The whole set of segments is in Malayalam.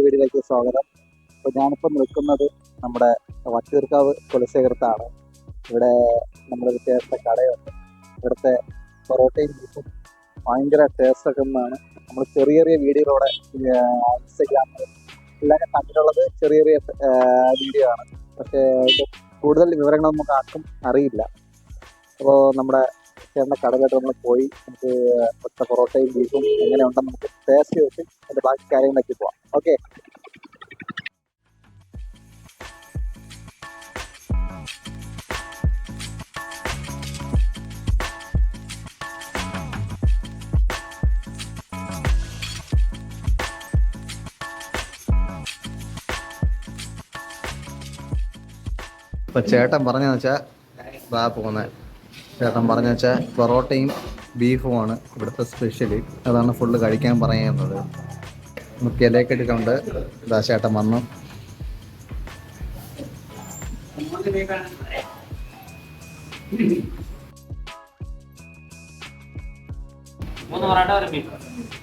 വീഡിയോയിലേക്ക് സ്വാഗതം. അപ്പോൾ ഞാനിപ്പോൾ നിൽക്കുന്നത് നമ്മുടെ വട്ടിയൂർക്കാവ് കുലശേഖരത്താണ്. ഇവിടെ നമ്മുടെ വ്യത്യാസ കടയുണ്ട്. ഇവിടുത്തെ പൊറോട്ടയും ബീഫും ഭയങ്കര ടേസ്റ്റൊക്കെ ഒന്നാണ്. നമ്മൾ ചെറിയ ചെറിയ വീഡിയോയിലൂടെ ഇൻസ്റ്റഗ്രാമിൽ എല്ലാവരും കണ്ടിട്ടുള്ളത് ചെറിയ ചെറിയ വീഡിയോ ആണ്. പക്ഷേ കൂടുതൽ വിവരങ്ങൾ നമുക്ക് ആർക്കും അറിയില്ല. അപ്പോൾ നമ്മുടെ ചേട്ടൻ്റെ കടയിലോട്ട് നമ്മൾ പോയി നമുക്ക് ഒറ്റ പൊറോട്ടയും ബീഫും എങ്ങനെയുണ്ടെന്ന് നമുക്ക് ടേസ്റ്റ് വെച്ച് അതിൻ്റെ ബാക്കി കാര്യങ്ങളൊക്കെ പോവാം. ഓക്കെ. ഇപ്പം ചേട്ടൻ പറഞ്ഞതെന്ന് വെച്ചാൽ ചേട്ടൻ പറഞ്ഞ വെച്ചാൽ പൊറോട്ടയും ബീഫുമാണ് ഇവിടുത്തെ സ്പെഷ്യൽ. അതാണ് ഫുള്ള് കഴിക്കാൻ പറയുന്നത്. നമുക്ക് ഇലയൊക്കെ എടുക്കുന്നുണ്ട്. ഇതാ ചേട്ടൻ വന്നു.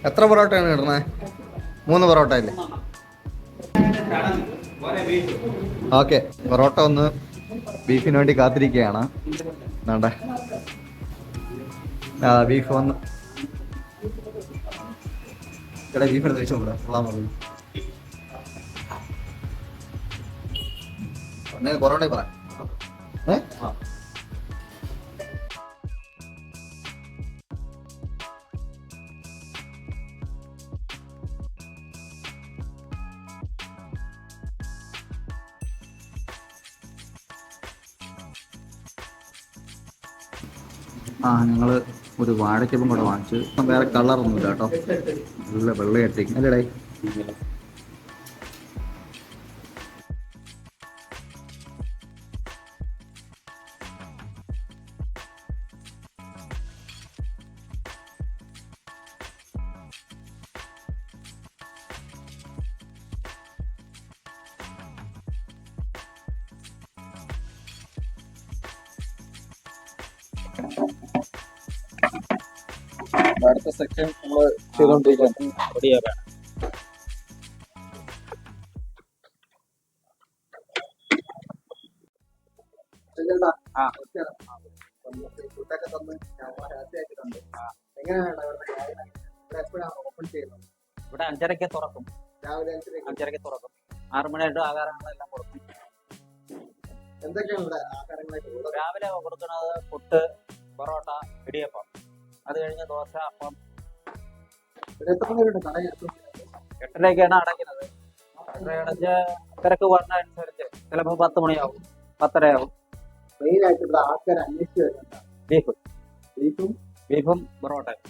എത്ര പൊറോട്ടയാണ് ഇടുന്നത്? 3 പൊറോട്ട അല്ലേ? ഓക്കെ, പൊറോട്ട ഒന്ന് ബീഫിന് വേണ്ടി കാത്തിരിക്കുകയാണ്. വേണ്ടേ ബീഫ് വന്ന് ഇവിടെ ബീഫ് എടുത്ത് വെച്ചോളൂ. പൊറോട്ട പറയാം. ഞങ്ങൾ ഒരു വാഴക്കപ്പം കൂടെ വാങ്ങിച്ചു. ഇപ്പം വേറെ കളറൊന്നുമില്ല കേട്ടോ, നല്ല വെള്ളയായിട്ടേക്കും അല്ലേടേ. അടുത്ത സെക്ഷൻ നമ്മൾ ചെയ്തുകൊണ്ടിരിക്കുകയാണ്. ഇവിടെ 5:30 തുറക്കും. രാവിലെ 5:30 തുറക്കും. 6 മണിയായിട്ട് ആഹാരങ്ങളെല്ലാം കൊടുക്കും. എന്തൊക്കെയാണ് ആഹാരങ്ങളായിട്ട് രാവിലെ കൊടുക്കുന്നത് പുട്ട്, പൊറോട്ട, ഇടിയപ്പം. അത് കഴിഞ്ഞ് ദോശ, അപ്പം. 8:30ക്കാണ് അടയ്ക്കുന്നത്. 8:30 അടച്ച് തിരക്ക് പറഞ്ഞ അനുസരിച്ച് ചിലപ്പോൾ 10 മണിയാവും, 10:30 മെയിനായിട്ട് ഇവിടെ ആൾക്കാർ അന്വേഷിച്ച് വരുന്നുണ്ട്. ബീഫും പൊറോട്ടയും.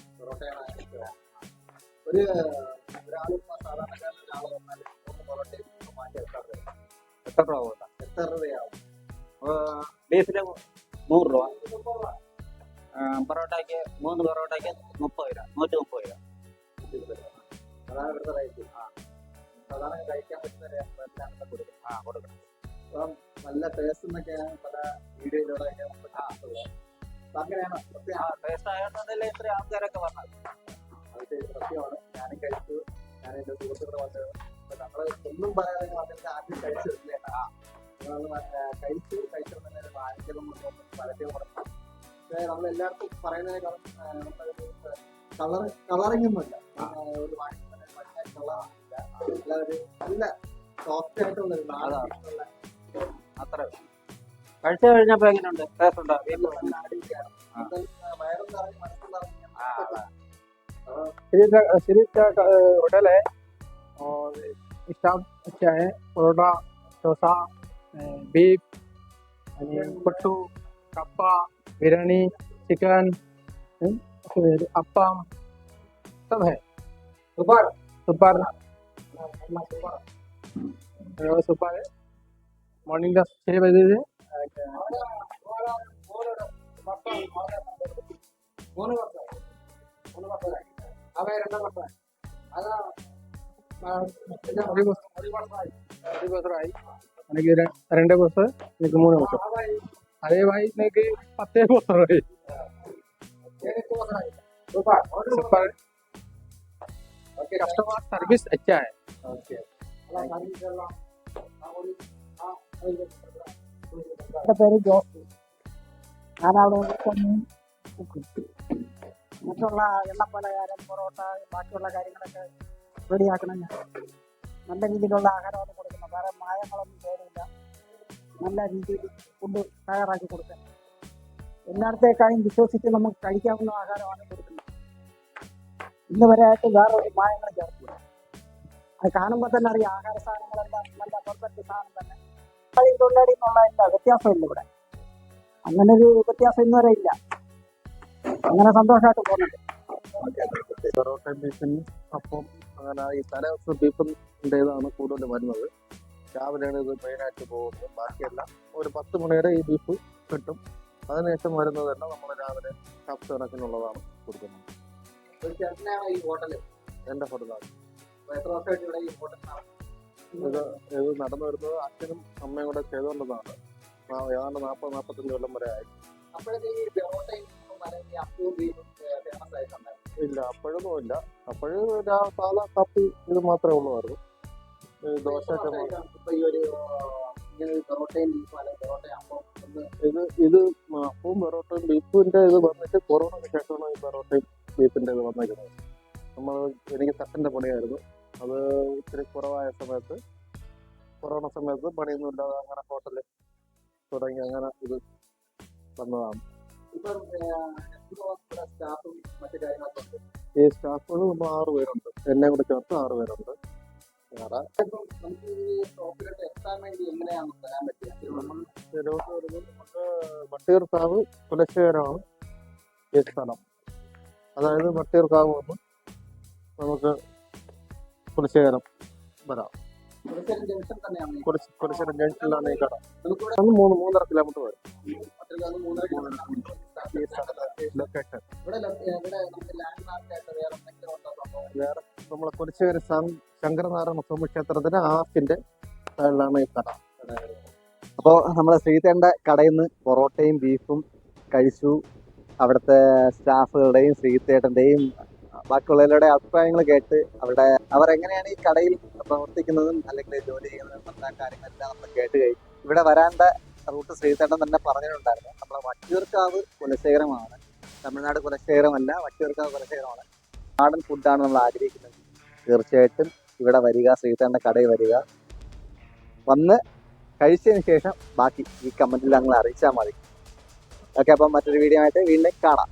ഒരാളും സാധാരണക്കാരൻ ഒരാൾ വന്നാൽ 3 പൊറോട്ടയും മാറ്റി എത്ര രൂപ കൊടുക്കാം? എത്ര രൂപയാവും? ബീഫിന് 100 രൂപ. പൊറോട്ടയ്ക്ക് 3 പൊറോട്ടയ്ക്ക് 30 രൂപ, 130 രൂപ. അതാണ് ഇവിടുത്തെ റേറ്റ്. സാധാരണ കഴിക്കാൻ പറ്റുന്ന കൊടുക്കണം. അപ്പം നല്ല ടേസ്റ്റ് എന്നൊക്കെയാണ് പല വീഡിയോയിലൂടെ അങ്ങനെയാണോ? ടേസ്റ്റ് ആയതുകൊണ്ടല്ലേ ഇത്ര ആൾക്കാരൊക്കെ പറഞ്ഞത്. അത് സത്യമാണ്. ഞാനും കഴിച്ചു. ഞാൻ എൻ്റെ സുഹൃത്തുക്കൾ വന്നത്. അപ്പൊ നമ്മള് ഒന്നും പറയാതെ വന്നിട്ട് ആദ്യം കഴിച്ചിട്ടില്ല. കഴിച്ചു വാങ്ങിച്ചതും പരസ്യം കൊടുക്കണം. പക്ഷേ നമ്മളെല്ലാവർക്കും പറയുന്നതിനേക്കാളും കളറിംഗ് ഒന്നുമില്ല. ഒരു വാങ്ങിക്കുന്ന കളറില്ല. എല്ലാവരും നല്ല സോഫ്റ്റ് ആയിട്ടുള്ള അത്ര കഴിച്ചു കഴിഞ്ഞപ്പോ എങ്ങനെയുണ്ട്? ടേസ്റ്റ് ഉണ്ടോ? വയറും നിറഞ്ഞ് മനസ്സും सिरीज का होटल है और स्टाफ अच्छा है. परोठा, डोसा, बीफ, पट्टू, कप्पा, बिरयानी, चिकन, फिर अप्पम सब है. सुपर है. मॉर्निंग 6 बजे से మనకి 2 వస్తాయి, నీకు 3 వస్తాయి. అదే భాई నీకు 10 వస్తాయి. सूपर. कस्टमर सर्विस अच्छा है. എൻ്റെ പേര് ജോസ്. ഞാൻ അവിടെ മീൻ കിട്ടും. മറ്റുള്ള എണ്ണപ്പലഹാരം, പൊറോട്ട, ബാക്കിയുള്ള കാര്യങ്ങളൊക്കെ റെഡിയാക്കണം. ഞാൻ നല്ല രീതിയിലുള്ള ആഹാരമാണ് കൊടുക്കുന്നത്. വേറെ മായങ്ങളൊന്നും ചേരില്ല. നല്ല രീതിയിൽ ഫുഡ് തയ്യാറാക്കി കൊടുക്കാൻ എല്ലായിടത്തേക്കാളും വിശ്വസിച്ച് നമുക്ക് കഴിക്കാവുന്ന ആഹാരമാണ് കൊടുക്കുന്നത്. ഇന്ന് വരെ ആയിട്ട് വേറൊരു മായങ്ങൾ ചേർക്കില്ല. അത് കാണുമ്പോൾ തന്നെ അറിയാം. ആഹാര സാധനങ്ങളെല്ലാം നല്ല പെർഫെക്റ്റ് സാധനം തന്നെ. തൊഴിലാളി എന്നുള്ള വ്യത്യാസമില്ല ഇവിടെ. അങ്ങനെ ഒരു വ്യത്യാസം ഇന്ന് വരെ ഇല്ല. അങ്ങനെ സന്തോഷമായിട്ട് പോകുന്നുണ്ട്. പൊറോട്ട ബീഫിന് അപ്പം അങ്ങനെ ഈ തലേദിവസം ബീഫിൻ്റെതാണ് കൂടുതൽ വരുന്നത്. രാവിലെയാണ് ഇത് മെയിനായിട്ട് പോകുന്നത്. ബാക്കിയെല്ലാം ഒരു 10 മണി വരെ ഈ ബീഫ് കിട്ടും. അതിനുശേഷം വരുന്നതെല്ലാം നമ്മൾ രാവിലെ കപ്പ് കണക്കിനുള്ളതാണ് കൊടുക്കുന്നത്. ഈ ഹോട്ടല് എൻ്റെ ഹോട്ടലാണ് എത്ര വർഷമായിട്ട് ഇവിടെ ഈ ഹോട്ടലിലാണ്? ഇത് നടന്നു വരുന്നത് അച്ഛനും അമ്മയും കൂടെ ചെയ്തുകൊണ്ടതാണ്. ഏതാണ്ട് 40-45 കൊല്ലം വരെ ആയി. അപ്പോഴത്തെ ഈ പൊറോട്ടയും അല്ലെങ്കിൽ അപ്പവും ബീഫും ഫേമസ് ആയിട്ടുണ്ടായിരുന്നു? ഇല്ല, അപ്പോഴൊന്നും ഇല്ല. അപ്പോഴും സാധാ കാപ്പി ഇത് മാത്രമേ ഉള്ളൂ. ദോശ ഇപ്പൊ ഈ ഒരു ഇങ്ങനെ പൊറോട്ടയും ബീഫും അല്ലെങ്കിൽ പൊറോട്ടയും അപ്പം ഇത് അപ്പവും പൊറോട്ടയും ബീഫിന്റെ ഇത് വന്നിട്ട് കൊറോണയ്ക്ക് ശേഷമാണ് ഈ പൊറോട്ടയും ബീഫിന്റെ ഇത് വന്നിരിക്കുന്നത്. എനിക്ക് തട്ടിന്റെ പണിയായിരുന്നു. അത് ഇത്തിരി കുറവായ സമയത്ത്, കൊറോണ സമയത്ത് പണിയൊന്നും ഇല്ലാതെ അങ്ങനെ ഹോട്ടല് തുടങ്ങി അങ്ങനെ ഇത് വന്നതാണ്. ഇപ്പം സ്റ്റാഫും മറ്റു കാര്യങ്ങളൊക്കെ ഉണ്ട്. ഈ സ്റ്റാഫുകൾ നമ്മൾ 6 പേരുണ്ട്. എന്നെ കൂടെ ചേർത്ത് 6 പേരുണ്ട്. വേറെ നമുക്ക് ഈ ഷോപ്പിലോട്ട് എത്താൻ വേണ്ടി എങ്ങനെയാണ് വരാൻ പറ്റുക? ഇതിലോട്ട് വരുമ്പോൾ നമുക്ക് വട്ടിയൂർക്കാവ് കുലശേഖരമാണ് ഈ സ്ഥലം. അതായത് വട്ടിയൂർക്കാവ് വന്ന് നമുക്ക് കുലശേഖരം വരാം. ജംഗ്ഷൻ തന്നെയാണ് കുലശേഖരം ജംഗ്ഷനിലാണ് ഈ കട. നമുക്കിവിടെ 3-3.5 കിലോമീറ്റർ വരും പത്തിരുപത് 3 ഈ സ്ഥലത്തെ ലൊക്കേഷൻ. ഇവിടെ നമുക്ക് ലാൻഡ് മാർക്ക് ആയിട്ട് വേറെ എന്തെങ്കിലും ഉണ്ടോ സംഭവം? വേറെ നമ്മളെ കുലശേഖര ശങ്കരനാരായണ സ്വാമി ക്ഷേത്രത്തിന്റെ ആർച്ചിന്റെ സൈഡിലാണ് ഈ കട. അപ്പോൾ നമ്മുടെ ശ്രീതേട്ടൻ്റെ കടയിൽ നിന്ന് പൊറോട്ടയും ബീഫും കഴിച്ചു. അവിടുത്തെ സ്റ്റാഫുകളുടെയും ശ്രീതേട്ടൻ്റെയും ബാക്കിയുള്ളവരുടെ അഭിപ്രായങ്ങൾ കേട്ട് അവരെങ്ങനെയാണ് ഈ കടയിൽ പ്രവർത്തിക്കുന്നതും അല്ലെങ്കിൽ ജോലി ചെയ്യുന്നതും എല്ലാ കാര്യങ്ങളെല്ലാം നമ്മൾ കേട്ട് കഴിഞ്ഞു. ഇവിടെ വരാണ്ട റൂട്ട് ശ്രീതേട്ടൻ തന്നെ പറഞ്ഞിട്ടുണ്ടായിരുന്നു. നമ്മളെ വട്ടിയൂർക്കാവ് കുലശേഖരമാണ്, തമിഴ്നാട് കുലശേഖരമല്ല, വട്ടിയൂർക്കാവ് കുലശേഖരമാണ്. നാടൻ ഫുഡാണ് നമ്മൾ ആഗ്രഹിക്കുന്നത്. തീർച്ചയായിട്ടും ഇവിടെ വരിക, ശ്രീതേട്ടൻ്റെ കടയിൽ വരിക, വന്ന് കഴിച്ചതിന് ശേഷം ബാക്കി ഈ കമൻറ്റിൽ ഞങ്ങൾ അറിയിച്ചാൽ മതി. ഓക്കെ, അപ്പം മറ്റൊരു വീഡിയോ ആയിട്ട് വീണ്ടും കാണാം.